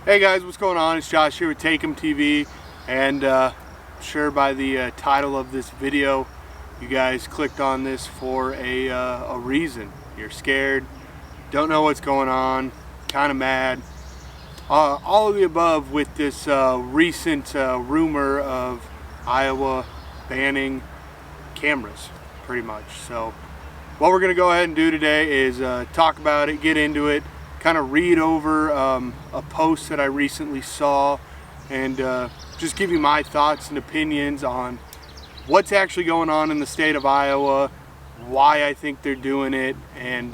Hey guys, what's going on? It's Josh here with Take'em TV, and sure by the title of this video, you guys clicked on this for a reason. You're scared, don't know what's going on, kind of mad. All of the above with this recent rumor of Iowa banning cameras, pretty much. So what we're going to go ahead and do today is talk about it, get into it, kind of read over a post that I recently saw, and just give you my thoughts and opinions on what's actually going on in the state of Iowa, why I think they're doing it, and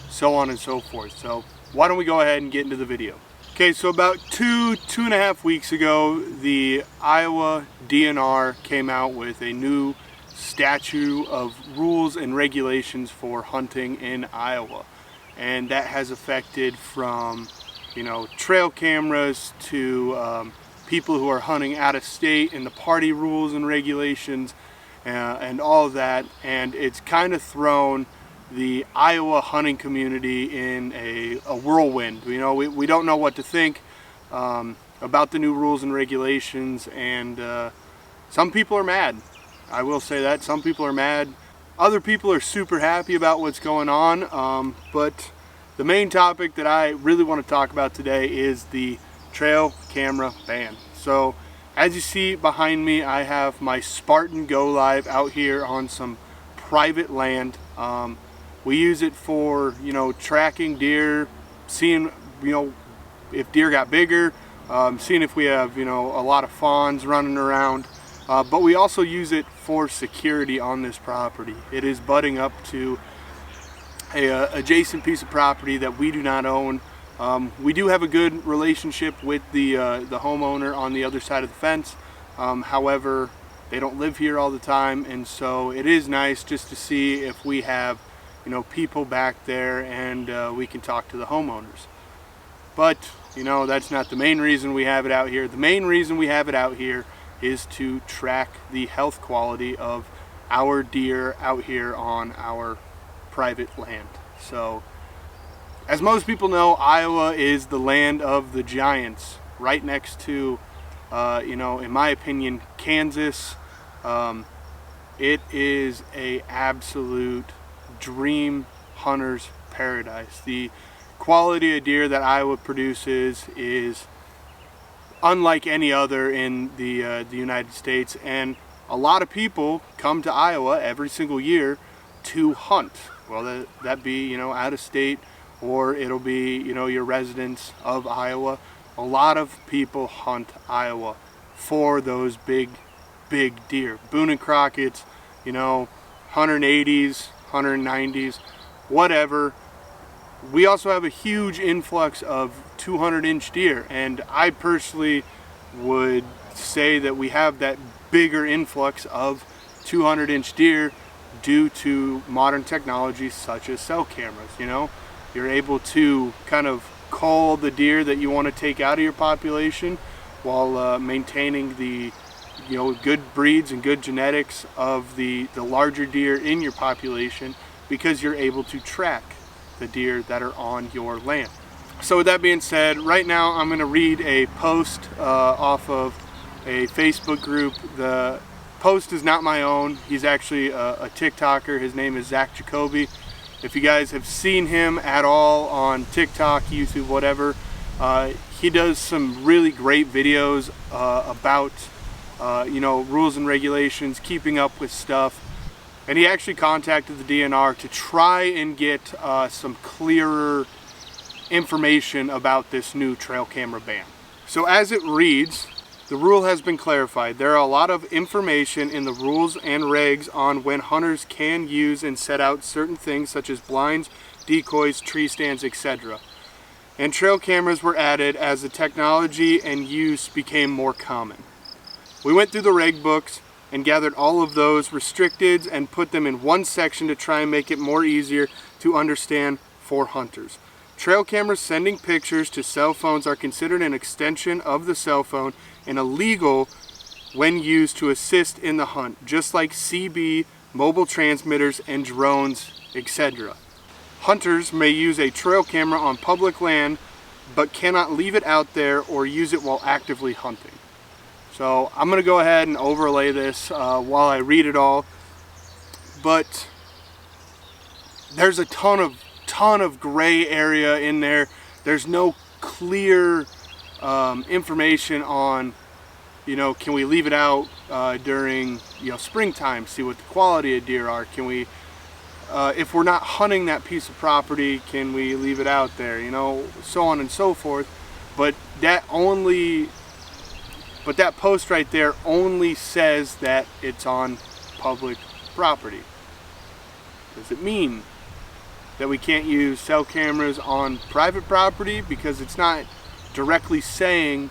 so on and so forth. So why don't we go ahead and get into the video. Okay, so about two and a half weeks ago, the Iowa DNR came out with a new statute of rules and regulations for hunting in Iowa. And that has affected from, trail cameras to people who are hunting out of state, and the party rules and regulations and all of that. And it's kind of thrown the Iowa hunting community in a whirlwind. We don't know what to think about the new rules and regulations, and some people are mad. I will say that. Some people are mad. Other people are super happy about what's going on, but the main topic that I really want to talk about today is the trail camera ban. So as you see behind me, I have my Spartan Go Live out here on some private land. We use it for, tracking deer, seeing, if deer got bigger, seeing if we have, a lot of fawns running around. But we also use it for security on this property. It is butting up to a adjacent piece of property that we do not own. We do have a good relationship with the homeowner on the other side of the fence. However, they don't live here all the time, and so it is nice just to see if we have, people back there, and we can talk to the homeowners. But that's not the main reason we have it out here. The main reason we have it out here is to track the health quality of our deer out here on our private land. So as most people know, Iowa is the land of the giants, right next to in my opinion, Kansas. It is a absolute dream hunter's paradise. The quality of deer that Iowa produces is unlike any other in the United States, and a lot of people come to Iowa every single year to hunt. Well, that be out of state, or it'll be your residents of Iowa. A lot of people hunt Iowa for those big deer, Boone and Crockett's, 180s, 190s, whatever. We also have a huge influx of 200-inch deer, and I personally would say that we have that bigger influx of 200-inch deer due to modern technology such as cell cameras. You're able to kind of cull the deer that you want to take out of your population while maintaining the good breeds and good genetics of the larger deer in your population, because you're able to track the deer that are on your land. So with that being said, right now I'm going to read a post off of a Facebook group. The post is not my own. He's actually a TikToker. His name is Zach Jacoby. If you guys have seen him at all on TikTok, YouTube, whatever, he does some really great videos about rules and regulations, keeping up with stuff. And he actually contacted the DNR to try and get some clearer information about this new trail camera ban. So as it reads, the rule has been clarified. There are a lot of information in the rules and regs on when hunters can use and set out certain things such as blinds, decoys, tree stands, etc. And trail cameras were added as the technology and use became more common. We went through the reg books and gathered all of those restricted and put them in one section to try and make it more easier to understand for hunters. Trail cameras sending pictures to cell phones are considered an extension of the cell phone and illegal when used to assist in the hunt, just like CB, mobile transmitters, and drones, etc. Hunters may use a trail camera on public land but cannot leave it out there or use it while actively hunting. So I'm going to go ahead and overlay this while I read it all. But there's a ton of gray area in there. There's no clear information on, can we leave it out during springtime, see what the quality of deer are? Can we, if we're not hunting that piece of property, can we leave it out there? So on and so forth. But that post right there only says that it's on public property. Does it mean that we can't use cell cameras on private property? Because it's not directly saying,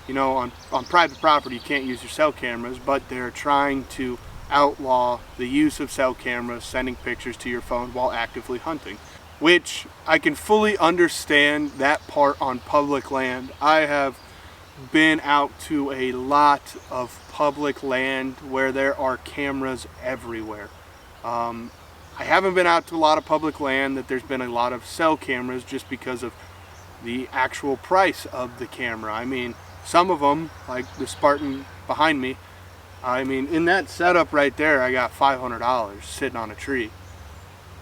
on private property you can't use your cell cameras, but they're trying to outlaw the use of cell cameras sending pictures to your phone while actively hunting, which I can fully understand that part on public land. I have been out to a lot of public land where there are cameras everywhere. I haven't been out to a lot of public land that there's been a lot of cell cameras just because of the actual price of the camera. I mean, some of them, like the Spartan behind me, in that setup right there, I got $500 sitting on a tree.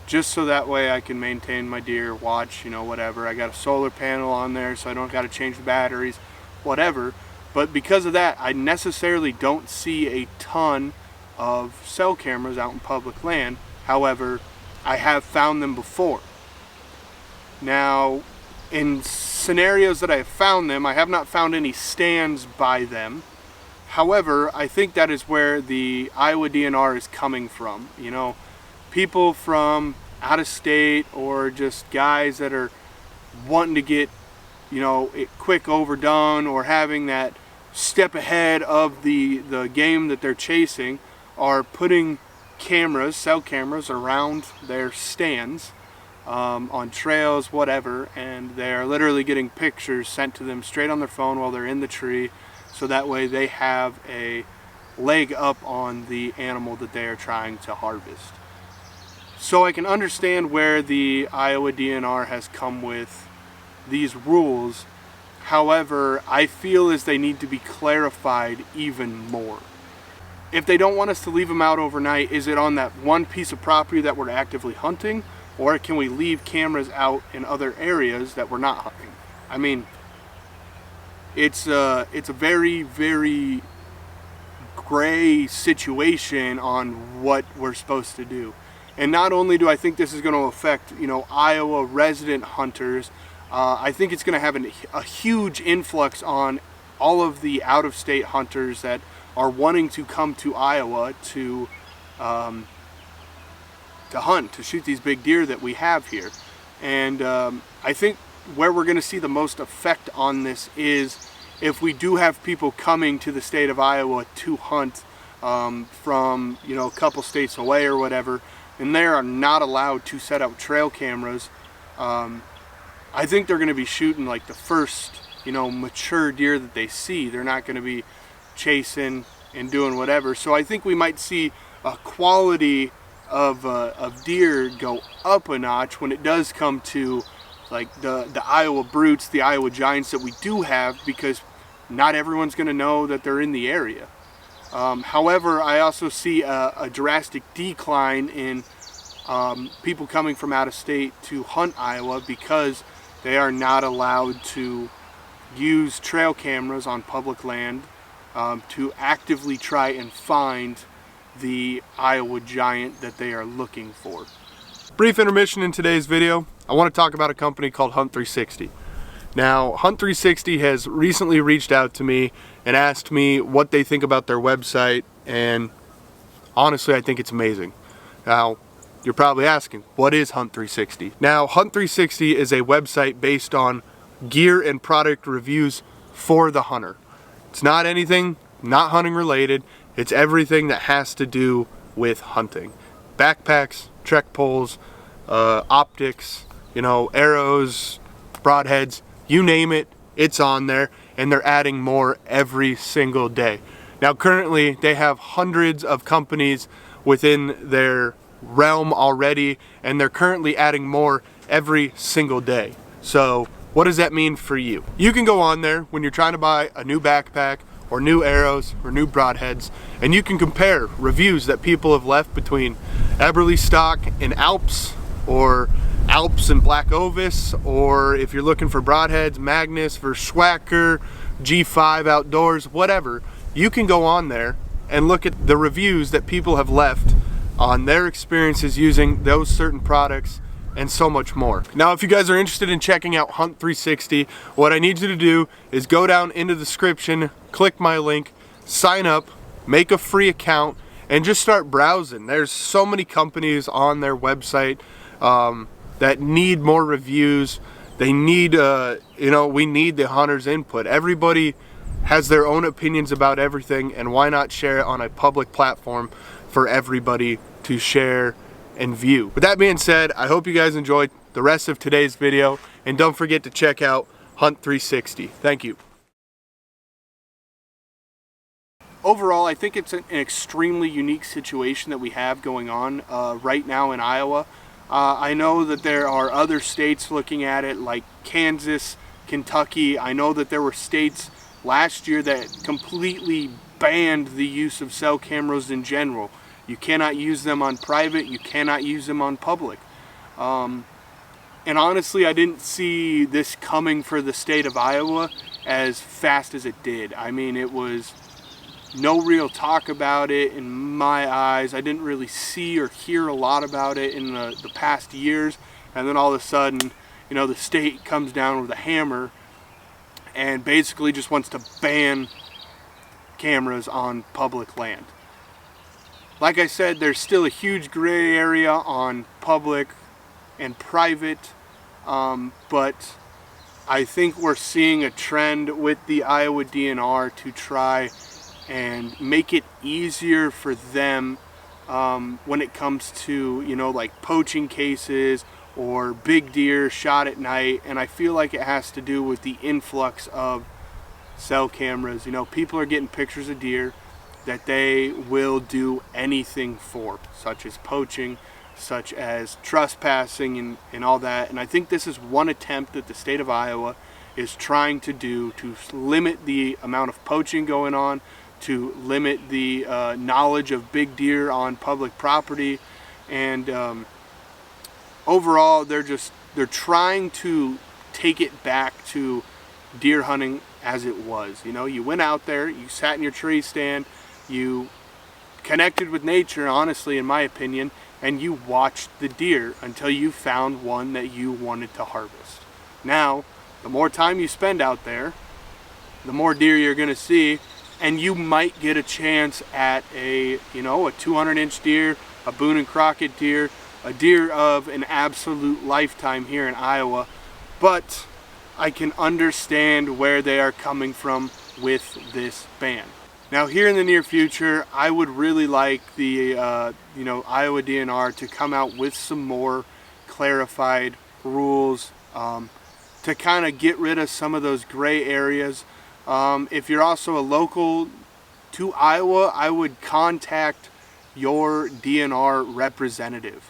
Just so that way I can maintain my deer, watch, whatever. I got a solar panel on there so I don't got to change the batteries, whatever. But because of that, I necessarily don't see a ton of cell cameras out in public land. However, I have found them before. Now, in scenarios that I have found them, I have not found any stands by them. However, I think that is where the Iowa DNR is coming from. People from out of state, or just guys that are wanting to get, it quick overdone, or having that step ahead of the game that they're chasing, are putting cell cameras around their stands, on trails, whatever, and they're literally getting pictures sent to them straight on their phone while they're in the tree, so that way they have a leg up on the animal that they are trying to harvest. So I can understand where the Iowa DNR has come with these rules. However, I feel as they need to be clarified even more. If they don't want us to leave them out overnight, is it on that one piece of property that we're actively hunting? Or can we leave cameras out in other areas that we're not hunting? It's a very, very gray situation on what we're supposed to do. And not only do I think this is going to affect, Iowa resident hunters, I think it's going to have a huge influx on all of the out-of-state hunters that are wanting to come to Iowa to hunt, to shoot these big deer that we have here. And I think where we're going to see the most effect on this is if we do have people coming to the state of Iowa to hunt from a couple states away or whatever, and they are not allowed to set up trail cameras. I think they're going to be shooting like the first mature deer that they see. They're not going to be chasing and doing whatever. So I think we might see a quality of deer go up a notch when it does come to like the Iowa brutes, the Iowa giants that we do have, because not everyone's going to know that they're in the area. However, I also see a drastic decline in people coming from out of state to hunt Iowa because they are not allowed to use trail cameras on public land to actively try and find the Iowa giant that they are looking for. Brief intermission in today's video. I want to talk about a company called Hunt 360. Now, Hunt 360 has recently reached out to me and asked me what they think about their website, and honestly, I think it's amazing. Now, you're probably asking, what is Hunt 360? Now, Hunt 360 is a website based on gear and product reviews for the hunter. It's not anything not hunting related. It's everything that has to do with hunting. Backpacks, trek poles, optics, arrows, broadheads, you name it, it's on there, and they're adding more every single day. Now currently they have hundreds of companies within their realm already, and they're currently adding more every single day. So What does that mean for you? You can go on there when you're trying to buy a new backpack or new arrows or new broadheads, and you can compare reviews that people have left between Eberly stock and Alps, or Alps and Black Ovis, or if you're looking for broadheads, Magnus versus Schwacker, G5 outdoors, whatever. You can go on there and look at the reviews that people have left on their experiences using those certain products and so much more. Now, if you guys are interested in checking out Hunt 360, what I need you to do is go down into the description, click my link, sign up, make a free account, and just start browsing. There's so many companies on their website that need more reviews. They need, we need the hunters' input. Everybody has their own opinions about everything, and why not share it on a public platform for everybody to share and view. With that being said, I hope you guys enjoyed the rest of today's video, and don't forget to check out Hunt 360. Thank you. Overall, I think it's an extremely unique situation that we have going on right now in Iowa. I know that there are other states looking at it, like Kansas, Kentucky. I know that there were states last year that completely banned the use of cell cameras in general. You cannot use them on private, you cannot use them on public. And honestly, I didn't see this coming for the state of Iowa as fast as it did. I mean, it was no real talk about it in my eyes. I didn't really see or hear a lot about it in the past years. And then all of a sudden, the state comes down with a hammer and basically just wants to ban cameras on public land. Like I said, there's still a huge gray area on public and private, but I think we're seeing a trend with the Iowa DNR to try and make it easier for them when it comes to, like poaching cases or big deer shot at night. And I feel like it has to do with the influx of cell cameras. People are getting pictures of deer that they will do anything for, such as poaching, such as trespassing and all that. And I think this is one attempt that the state of Iowa is trying to do to limit the amount of poaching going on, to limit the knowledge of big deer on public property. And overall, they're trying to take it back to deer hunting as it was. You went out there, you sat in your tree stand, you connected with nature, honestly, in my opinion, and you watched the deer until you found one that you wanted to harvest. Now, the more time you spend out there, the more deer you're going to see, and you might get a chance at a 200-inch deer, a Boone and Crockett deer, a deer of an absolute lifetime here in Iowa. But I can understand where they are coming from with this ban. Now, here in the near future, I would really like the Iowa DNR to come out with some more clarified rules to kind of get rid of some of those gray areas. If you're also a local to Iowa, I would contact your DNR representative.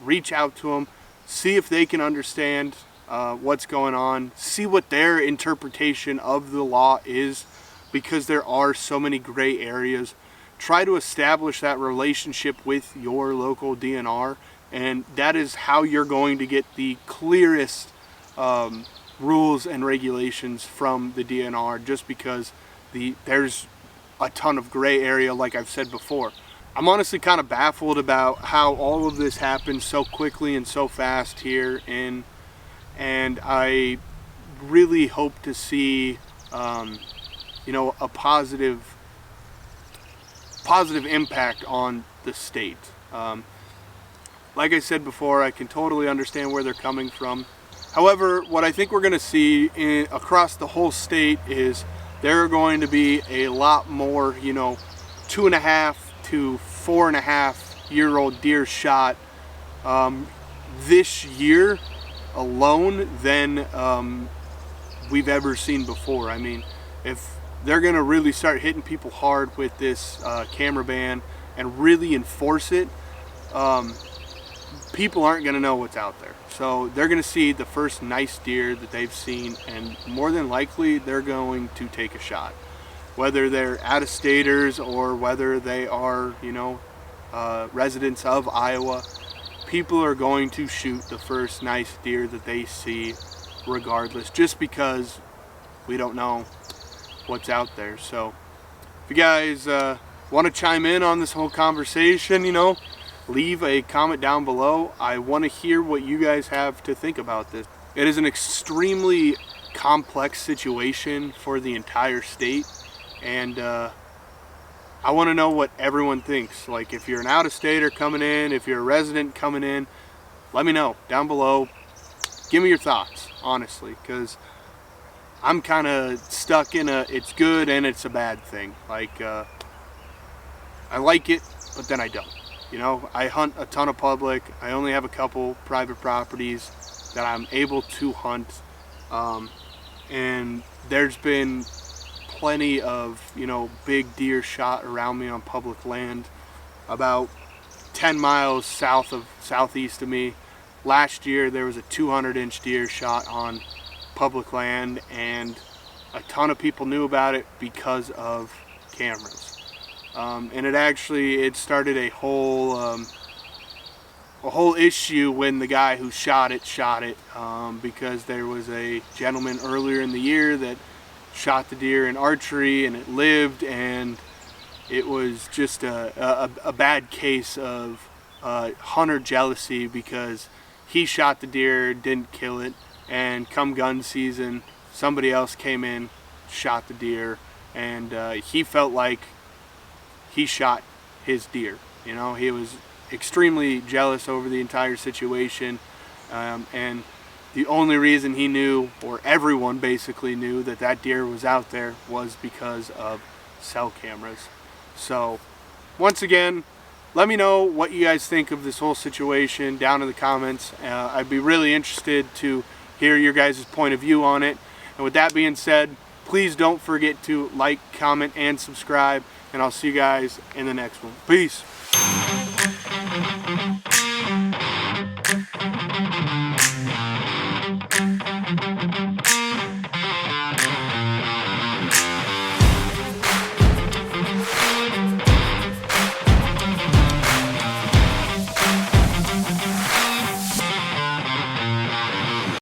Reach out to them, see if they can understand what's going on, see what their interpretation of the law is, because there are so many gray areas. Try to establish that relationship with your local DNR, and that is how you're going to get the clearest rules and regulations from the DNR, just because there's a ton of gray area, like I've said before. I'm honestly kind of baffled about how all of this happened so quickly and so fast here, and I really hope to see a positive impact on the state. Like I said before, I can totally understand where they're coming from. However, what I think we're going to see across the whole state is there are going to be a lot more, 2.5 to 4.5 year old deer shot this year alone than we've ever seen before. I mean, if they're going to really start hitting people hard with this camera ban and really enforce it, people aren't going to know what's out there. So they're going to see the first nice deer that they've seen, and more than likely they're going to take a shot. Whether they're out-of-staters or whether they are, you know, residents of Iowa, people are going to shoot the first nice deer that they see regardless, just because we don't know what's out there. So if you guys want to chime in on this whole conversation, you know, leave a comment down below. I want to hear what you guys have to think about this. It is an extremely complex situation for the entire state, and I want to know what everyone thinks. Like, if you're an out-of-stater coming in, if you're a resident coming in, let me know down below. Give me your thoughts, honestly, because I'm kind of stuck in a it's good and it's a bad thing. Like, I like it, but then I don't. You know, I hunt a ton of public. I only have a couple private properties that I'm able to hunt, and there's been plenty of, you know, big deer shot around me on public land about 10 miles southeast of me. Last year there was a 200-inch deer shot on public land, and a ton of people knew about it because of cameras. And it started a whole issue when the guy who shot it because there was a gentleman earlier in the year that shot the deer in archery and it lived, and it was just a bad case of hunter jealousy because he shot the deer, didn't kill it, and come gun season somebody else came in, shot the deer, and he felt like he shot his deer. You know, he was extremely jealous over the entire situation, and the only reason he knew, or everyone basically knew, that that deer was out there was because of cell cameras. So once again, let me know what you guys think of this whole situation down in the comments. I'd be really interested to hear your guys' point of view on it. And with that being said, please don't forget to like, comment, and subscribe, and I'll see you guys in the next one. Peace.